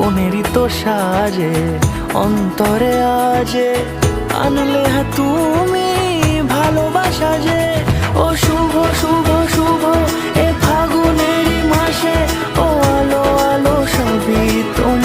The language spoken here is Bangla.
মনেরই তো সাজে অন্তরে আজে আনলে তুমি ভালোবাসা যে। ও শুভ শুভ শুভ এ ফাগুনেরই মাসে, ও আলো আলো সবই তোমার।